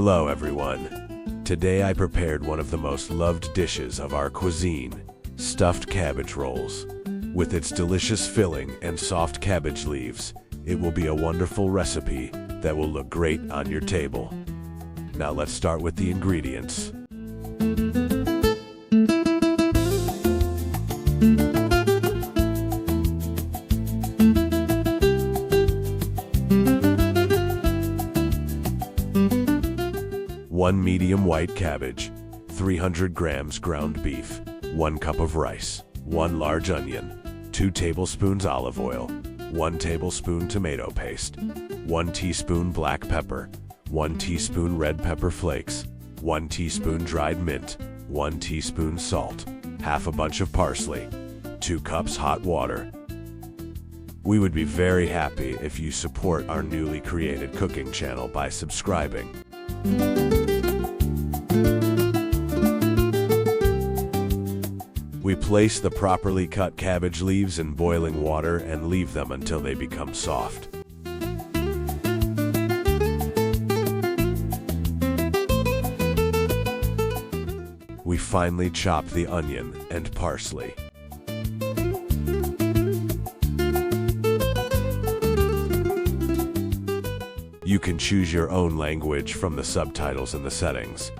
Hello everyone. Today I prepared one of the most loved dishes of our cuisine, stuffed cabbage rolls. With its delicious filling and soft cabbage leaves, it will be a wonderful recipe that will look great on your table. Now let's start with the ingredients. One medium white cabbage, 300 grams ground beef, 1 cup of rice, 1 large onion, 2 tablespoons olive oil, 1 tablespoon tomato paste, 1 teaspoon black pepper, 1 teaspoon red pepper flakes, 1 teaspoon dried mint, 1 teaspoon salt, half a bunch of parsley, 2 cups hot water. We would be very happy if you support our newly created cooking channel by subscribing. We place the properly cut cabbage leaves in boiling water and leave them until they become soft. We finely chop the onion and parsley. You can choose your own language from the subtitles in the settings.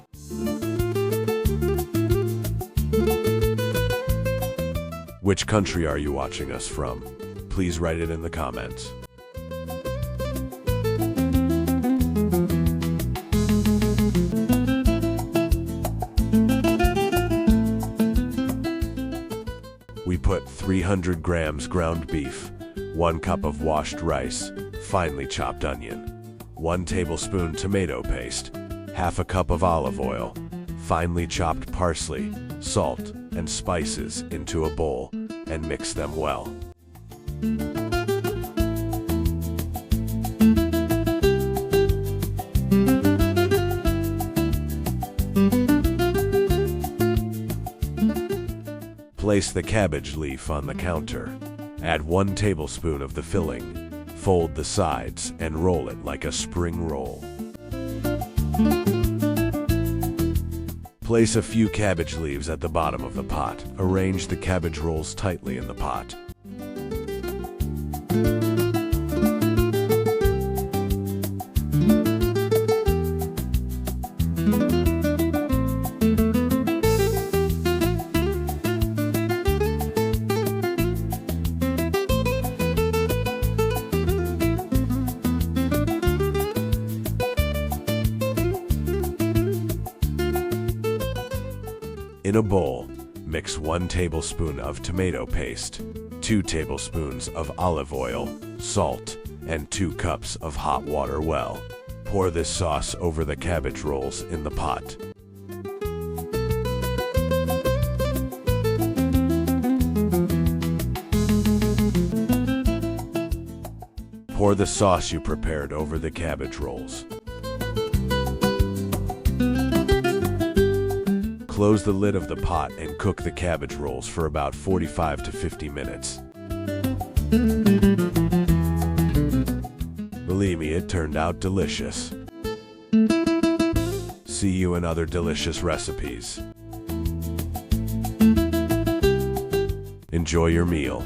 Which country are you watching us from? Please write it in the comments. We put 300 grams ground beef, 1 cup of washed rice, finely chopped onion, 1 tablespoon tomato paste, half a cup of olive oil, finely chopped parsley, salt, and spices into a bowl and mix them well. Place the cabbage leaf on the counter. Add 1 tablespoon of the filling. Fold the sides and roll it like a spring roll. Place a few cabbage leaves at the bottom of the pot. Arrange the cabbage rolls tightly in the pot. In a bowl, mix 1 tablespoon of tomato paste, 2 tablespoons of olive oil, salt, and 2 cups of hot water well. Pour this sauce over the cabbage rolls in the pot. Pour the sauce you prepared over the cabbage rolls. Close the lid of the pot and cook the cabbage rolls for about 45 to 50 minutes. Believe me, it turned out delicious. See you in other delicious recipes. Enjoy your meal.